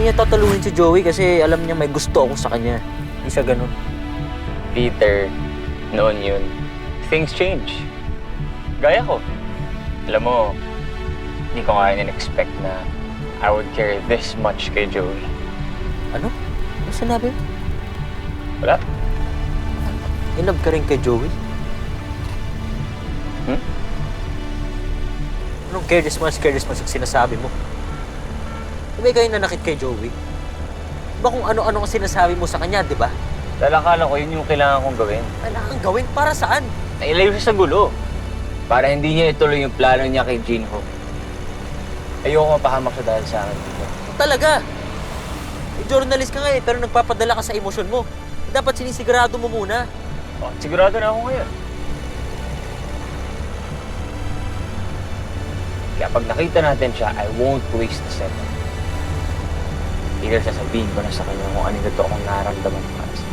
Hindi niya tatalunin si Joey kasi alam niya may gusto ako sa kanya. Hindi siya ganun. Peter, noon yun, things change. Gaya ko. Alam mo, hindi ko nga in-expect na I would care this much kay Joey. Ano? Ano sinabi mo? Wala? In love ka rin kay Joey? Anong careless mo ang sinasabi mo? Di ba ikaw yung nanakit kay Joey? Di ba kung ano-ano ang sinasabi mo sa kanya, di ba? Lalakala ko yun yung kailangan kong gawin. Kailangan gawin para saan? Nailayo siya sa gulo. Para hindi niya ituloy yung plano niya kay Jinho. Ayoko mapahamak siya dahil sa akin dito. Talaga? Eh, journalist ka nga pero nagpapadala ka sa emosyon mo. Dapat sinisigurado mo muna. Oh, sigurado na ako ngayon. Kaya pag nakita natin siya, I won't waste a second. Either sasabihin ko na sa kanya kung ano yung totoo kong nararamdaman para sa